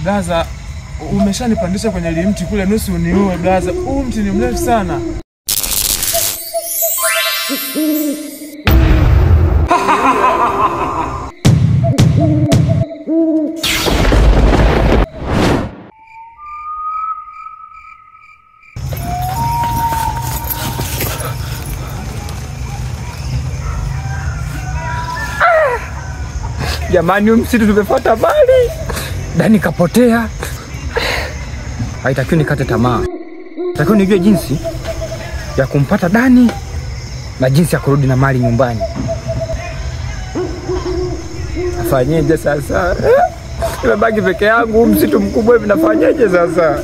Blaza, umeshanipandisha kwenye ile mti kule nusu uniue blaza. Huu mti ni mrefu sana. Jamani, msitu tumefuata bali Dani kapotea. Haitakiwi nikate tamaa. Natakiwa nijue jinsi ya kumpata Dani na jinsi ya kurudi na mali nyumbani. Nafanyeje sasa? Nimebaki peke yangu, msitu mkubwa hivi, nafanyeje sasa?